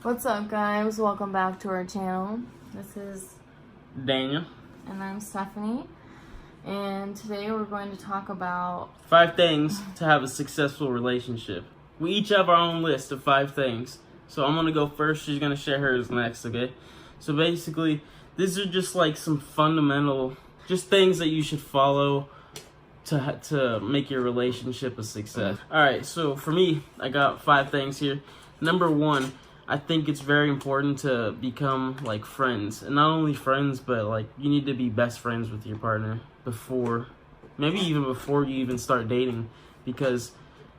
What's up, guys? Welcome back to our channel. This is Daniel. and I'm Stephanie, and today we're going to talk about 5 things to have a successful relationship. We each have our own list of 5 things. So I'm going to go first. She's going to share hers next, okay? So basically, these are just like some fundamental, just things that you should follow to make your relationship a success. Alright, so for me, I got 5 things here. Number 1, I think it's very important to become like friends, and not only friends, but like you need to be best friends with your partner maybe even before you even start dating, because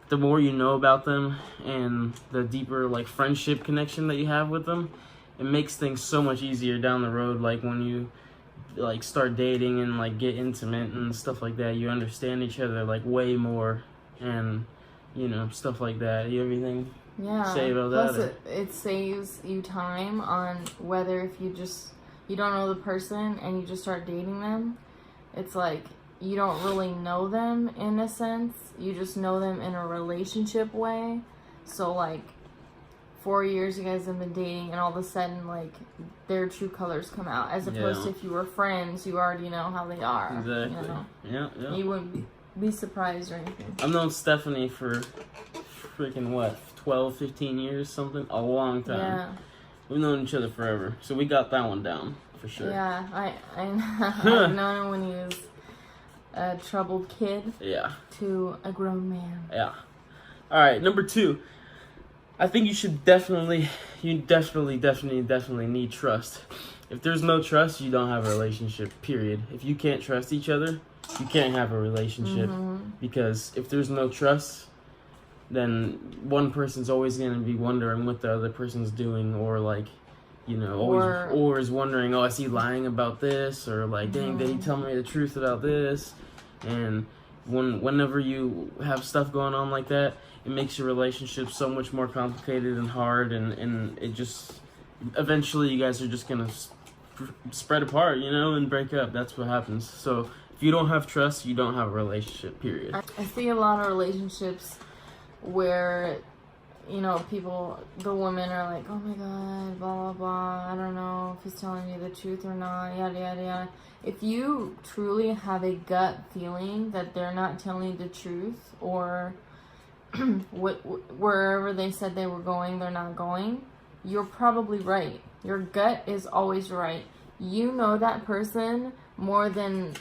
the more you know about them and the deeper like friendship connection that you have with them, it makes things so much easier down the road. Like when you like start dating and like get intimate and stuff like that, you understand each other like way more, and stuff like that. You have anything say about that? Plus it saves you time on whether if you don't know the person and you just start dating them. It's like you don't really know them in a sense. You just know them in a relationship way. So like 4 years you guys have been dating and all of a sudden like their true colors come out, as opposed to if you were friends, you already know how they are. Exactly. Yeah. You wouldn't be surprised or anything. I've known Stephanie for freaking 12, 15 years, something, a long time. Yeah. We've known each other forever, so we got that one down for sure. Yeah, I've known him when he was a troubled kid. Yeah. To a grown man. Yeah. All right, number 2. I think you definitely need trust. If there's no trust, you don't have a relationship, period. If you can't trust each other, you can't have a relationship. Because if there's no trust, then one person's always going to be wondering what the other person's doing, or like, or is wondering, oh, is he lying about this, or like, dang, did he tell me the truth about this? And whenever you have stuff going on like that, it makes your relationship so much more complicated and hard, and it just eventually you guys are just gonna spread apart, and break up. That's what happens. So if you don't have trust, you don't have a relationship, period. I see a lot of relationships where the women are like, oh my god, blah blah blah, I don't know if he's telling me the truth or not, yada yada yada. If you truly have a gut feeling that they're not telling you the truth, or wherever they said they were going, they're not going, you're probably right. Your gut is always right. You know that person more than,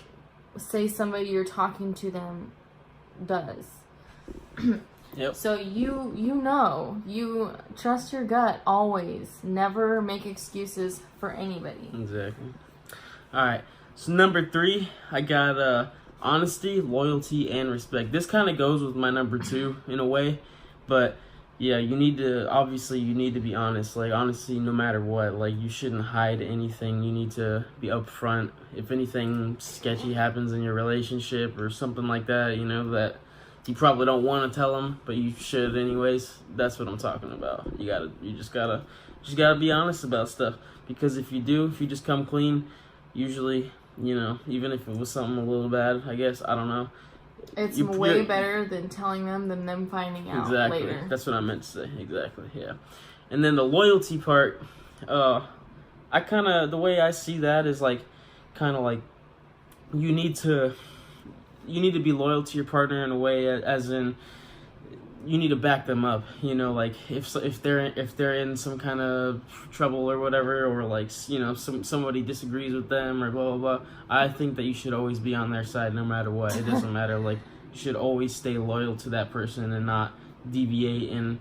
say, somebody you're talking to them does. Yep. So you trust your gut always. Never make excuses for anybody. Exactly. All right. So number 3, I got honesty, loyalty, and respect. This kind of goes with my number 2 in a way, but yeah, you need to be honest. Like, honestly, no matter what, like, you shouldn't hide anything. You need to be upfront. If anything sketchy happens in your relationship or something like that, that you probably don't want to tell them, but you should anyways. That's what I'm talking about. You just gotta be honest about stuff, because if you just come clean, usually, even if it was something a little bad, I guess, I don't know. It's way better than telling them than them finding out later. Exactly. That's what I meant to say. Exactly. Yeah. And then the loyalty part, the way I see that is like, kind of like, you need to be loyal to your partner in a way, as in you need to back them up. Like if they're in some kind of trouble or whatever, or like somebody disagrees with them or blah blah blah, I think that you should always be on their side no matter what. It doesn't matter. Like, you should always stay loyal to that person and not deviate and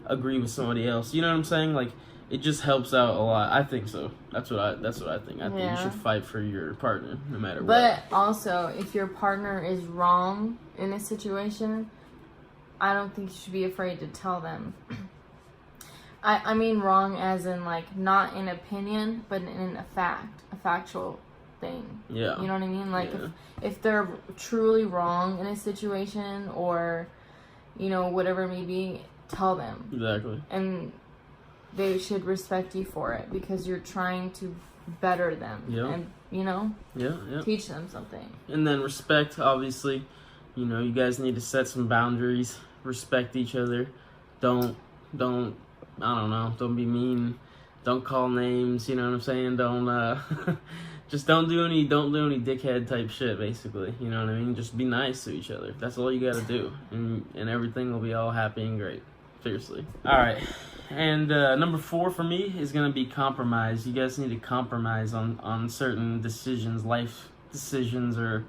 agree with somebody else. You know what I'm saying? Like, it just helps out a lot. I think so. That's what I think. I think you should fight for your partner no matter what. But also, if your partner is wrong in a situation, I don't think you should be afraid to tell them. I mean wrong as in like not in opinion, but in a factual thing. Yeah. You know what I mean? Like if they're truly wrong in a situation, or whatever it may be, tell them. Exactly. And they should respect you for it, because you're trying to better them and teach them something. And then respect, obviously. You guys need to set some boundaries. Respect each other. Don't I don't know, don't be mean, don't call names, you know what I'm saying? Don't just don't do any dickhead type shit, basically. You know what I mean? Just be nice to each other. That's all you gotta do, and everything will be all happy and great. Seriously. All right, and number 4 for me is gonna be compromise. You guys need to compromise on certain decisions, life decisions, or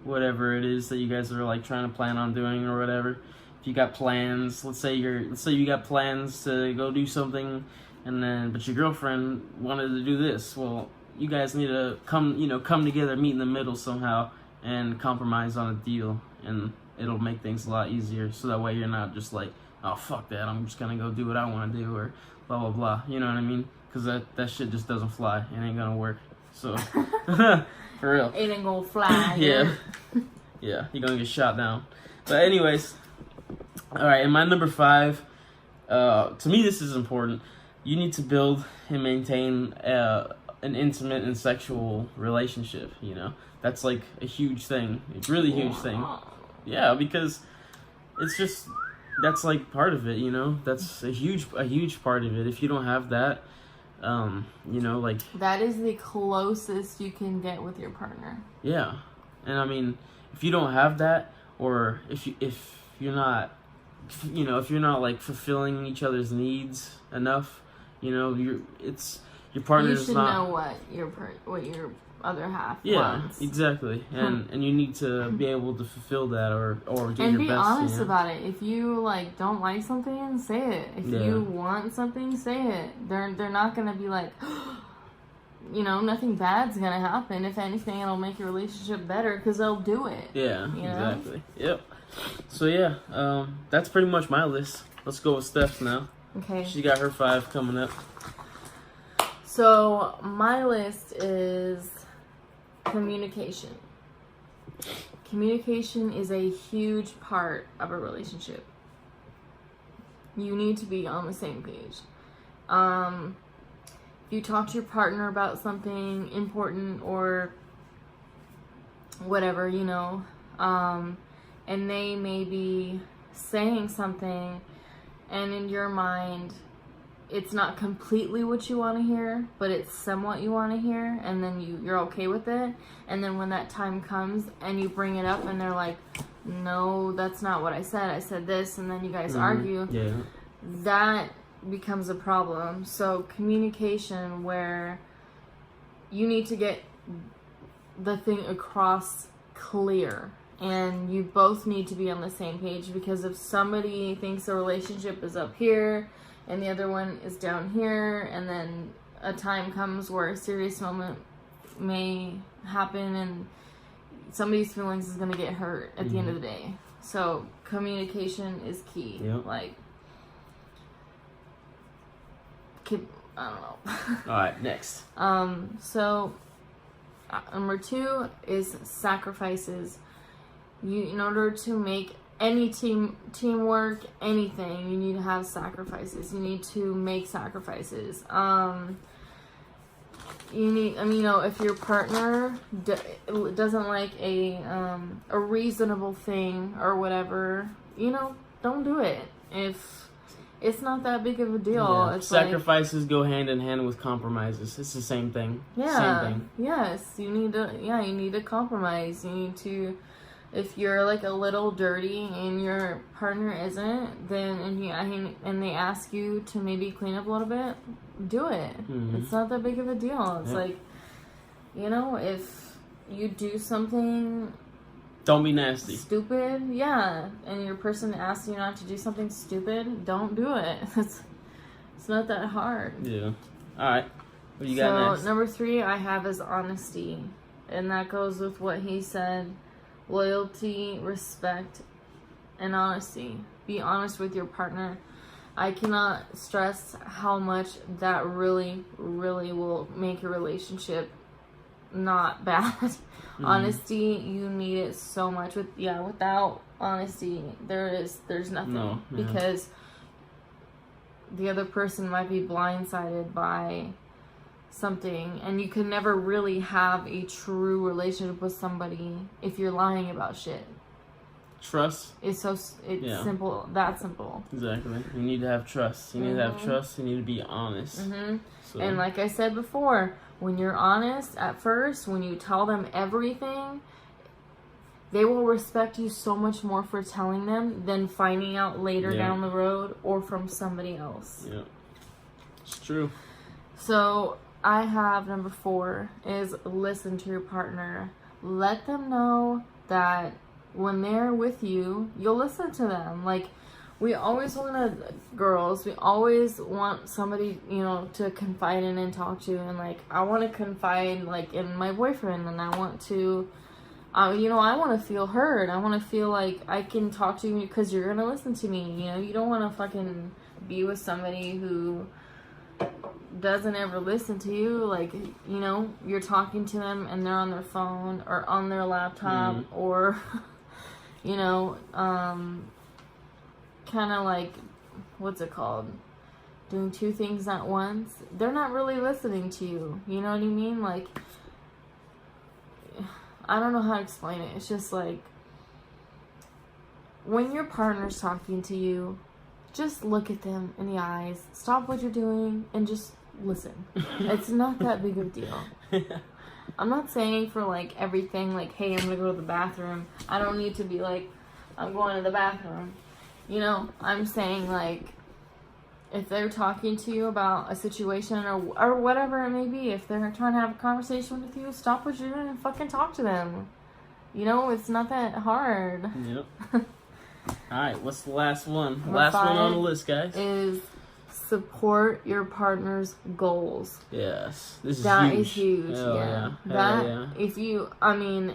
whatever it is that you guys are like trying to plan on doing or whatever. If you got plans, let's say you got plans to go do something, but your girlfriend wanted to do this. Well, you guys need to come together, meet in the middle somehow, and compromise on a deal, and it'll make things a lot easier. So that way you're not just like, oh fuck that, I'm just gonna go do what I want to do, or blah blah blah. You know what I mean? Because that shit just doesn't fly. It ain't gonna work. So for real, it ain't gonna fly. Yeah, yeah, you're gonna get shot down. But anyways, all right. And my number 5, to me, this is important. You need to build and maintain an intimate and sexual relationship. You know, that's like a huge thing. It's a really huge thing. Yeah, because it's just, that's like part of it. You know, that's a huge part of it. If you don't have that, you know, like, that is the closest you can get with your partner. Yeah. And I mean, if you don't have that, or if you're not, you know, if you're not like fulfilling each other's needs enough, you know, your partner's you should not know what your other half yeah, wants. exactly. And you need to be able to fulfill that, or get and your be best, honest you know? about it. If you like don't like something, say it. If you want something, say it. They're not gonna be like, you know, nothing bad's gonna happen. If anything, it'll make your relationship better because they'll do it. Yeah, you know? Exactly. Yep. So yeah, that's pretty much my list. Let's go with Steph's now. Okay. She got her 5 coming up. So my list is communication. Communication is a huge part of a relationship. You need to be on the same page. If you talk to your partner about something important or whatever, you know, and they may be saying something, and in your mind it's not completely what you want to hear, but it's somewhat you want to hear, and then you're okay with it, and then when that time comes and you bring it up and they're like, no, that's not what I said this, and then you guys argue, that becomes a problem. So communication, where you need to get the thing across clear, and you both need to be on the same page, because if somebody thinks the relationship is up here and the other one is down here, and then a time comes where a serious moment may happen and somebody's feelings is going to get hurt at the end of the day. So communication is key. Like, I don't know. Alright, next. So number 2 is sacrifices. In order to make any teamwork, anything, you need to have sacrifices. You need to make sacrifices. You need, you know, if your partner doesn't like a reasonable thing or whatever, you know, don't do it. If it's not that big of a deal. It's sacrifices go hand in hand with compromises. It's the same thing. Yeah. Same thing. Yes, you need to compromise. You need to, if you're like a little dirty and your partner isn't, then and they ask you to maybe clean up a little bit, do it. It's not that big of a deal. It's like, you know, if you do something, don't be nasty, stupid, and your person asks you not to do something stupid, don't do it. It's not that hard. Yeah. All right. What do you got next? So number 3 I have is honesty, and that goes with what he said. Loyalty, respect, and honesty. Be honest with your partner. I cannot stress how much that really, really will make your relationship not bad. Honesty, you need it so much. Without honesty, there's nothing. Because the other person might be blindsided by something, and you can never really have a true relationship with somebody if you're lying about shit. trust. It's Yeah. simple. That simple. Exactly. You need to have trust. You need to have trust. You need to be honest. So. And like I said before, when you're honest at first, when you tell them everything, they will respect you so much more for telling them than finding out later down the road or from somebody else. Yeah. It's true. So I have number 4 is listen to your partner. Let them know that when they're with you, you'll listen to them. Like, we always we always want somebody, you know, to confide in and talk to. And like, I want to confide like in my boyfriend, and I want to, you know, I want to feel heard. I want to feel like I can talk to you because you're going to listen to me. You know, you don't want to fucking be with somebody who doesn't ever listen to you. Like, you know, you're talking to them and they're on their phone or on their laptop or, you know, kind of like, what's it called? Doing 2 things at once. They're not really listening to you. You know what I mean? Like, I don't know how to explain it. It's just like, when your partner's talking to you, just look at them in the eyes. Stop what you're doing and just listen. It's not that big of a deal. I'm not saying for like everything, like, hey, I'm gonna go to the bathroom. I don't need to be like, I'm going to the bathroom. You know, I'm saying like, if they're talking to you about a situation or whatever it may be, if they're trying to have a conversation with you, stop what you're doing and fucking talk to them. You know, it's not that hard. Yep. Alright, what's the last one? Number Last one 5 on the list, guys. is support your partner's goals. Yes. This is That huge. is huge. Hell Yeah. yeah. That, Hell yeah. if you, I mean,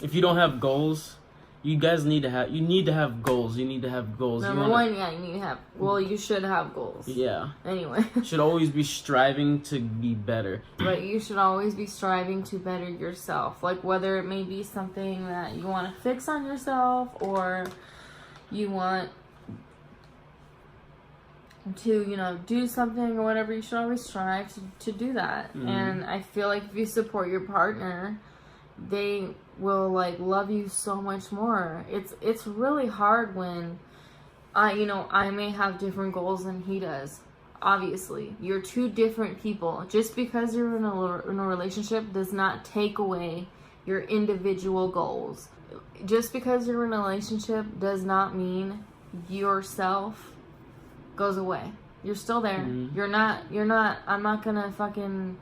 if you don't have goals, you guys need to have, you need to have goals. You need to have goals. number 1, yeah, you need to have, well, you should have goals. Yeah. Anyway. Should always be striving to be better. But you should always be striving to better yourself. Like, whether it may be something that you want to fix on yourself or you want to, you know, do something or whatever, you should always strive to do that. And I feel like if you support your partner, they will like love you so much more. It's really hard when I may have different goals than he does. Obviously, you're 2 different people. Just because you're in a relationship does not take away your individual goals. Just because you're in a relationship does not mean yourself goes away. You're still there. You're not, I'm not gonna fucking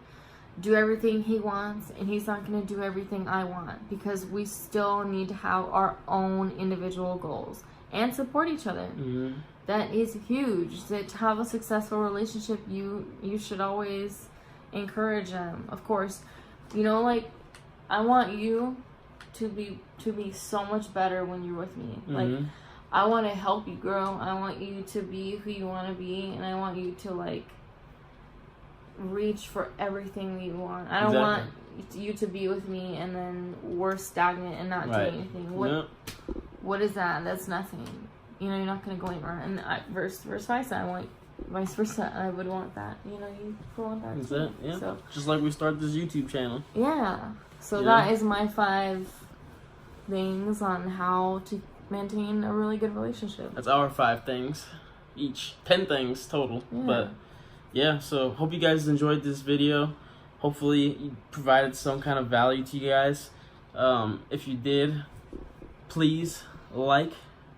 do everything he wants and he's not gonna do everything I want, because we still need to have our own individual goals and support each other. That is huge. To have a successful relationship, you should always encourage them. Of course, you know, like, I want you to be so much better when you're with me. Like, I want to help you grow. I want you to be who you want to be, and I want you to like reach for everything that you want. I don't want you to be with me and then we're stagnant and not doing anything. What is that? That's nothing. You know, you're not going to go anywhere. And vice versa. Vice versa. I would want that. You know, you want that. That's too. it. Yeah. So, just like we start this YouTube channel. yeah. So that is my 5 things on how to maintain a really good relationship. That's our 5 things each. 10 things total. Yeah. But yeah, so hope you guys enjoyed this video. Hopefully it provided some kind of value to you guys. If you did, please like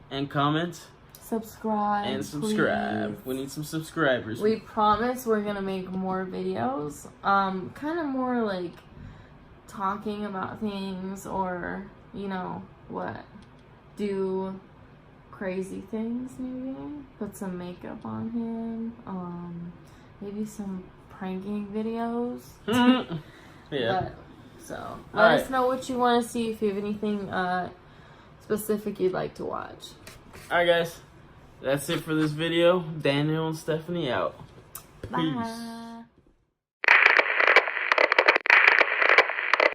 and comment. Subscribe. Please. We need some subscribers. We promise we're gonna make more videos. Kind of more like talking about things, or you know what, do crazy things, maybe put some makeup on him, maybe some pranking videos. Yeah. But, so let us know what you want to see, if you have anything specific you'd like to watch. Alright guys, that's it for this video. Daniel and Stephanie out. Bye. Peace.